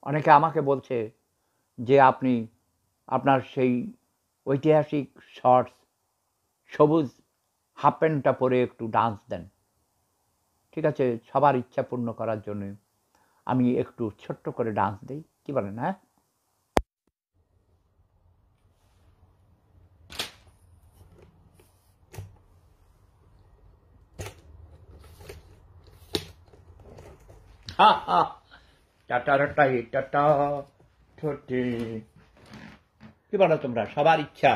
অনেকে আমাকে বলছে যে আপনি আপনার সেই ঐতিহাসিক শর্টস সবুজ হাফ প্যান্টটা পরে একটু ডান্স দেন। ঠিক আছে, সবার ইচ্ছা পূর্ণ করার জন্য আমি একটু ছোট্ট করে ডান্স দেই, কি বলেন? হ্যাঁ, হা হা, টাটাটাই টাটা ছোটে। কি বলো তোমরা? সবার ইচ্ছা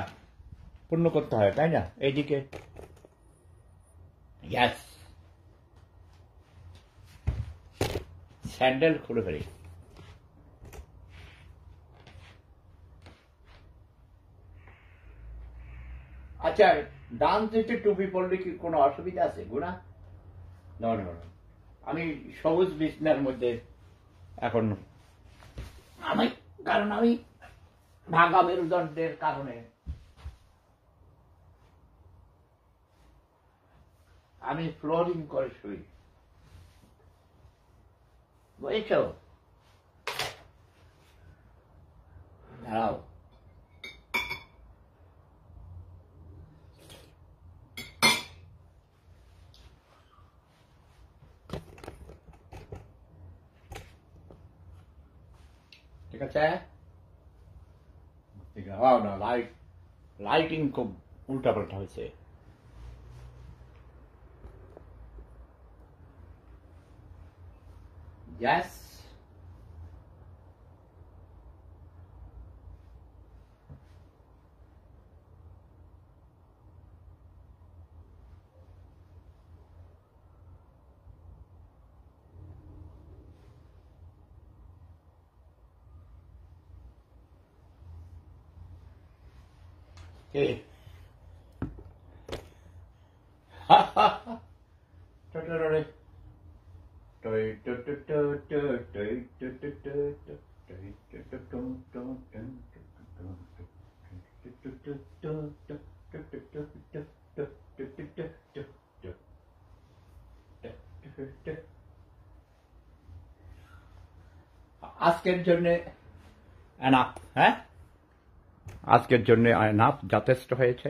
পূর্ণ করতে হয়, তাই না? এইদিকে ইয়াস, স্যান্ডেল খুলে ফেলি। আচ্ছা, ডান্স দিতে টুপি পরলে কি কোনো অসুবিধা আছে গুণা? না না না, আমি সবুজ বিছনার মধ্যে এখন আমি, কারণ আমি ভাঙা মেরুদণ্ডের কারণে আমি ফ্লোরিং করে শুই, বুঝেছো? দাঁড়াও, ঠিক আছে? ঠিক আছে, না লাইটিং খুব উল্টাপাল্টা হয়েছে। Yes. Okay. Ha ha ha. আজকের জন্য এনাফ, হ্যাঁ, আজকের জন্য এনাফ, যথেষ্ট হয়েছে।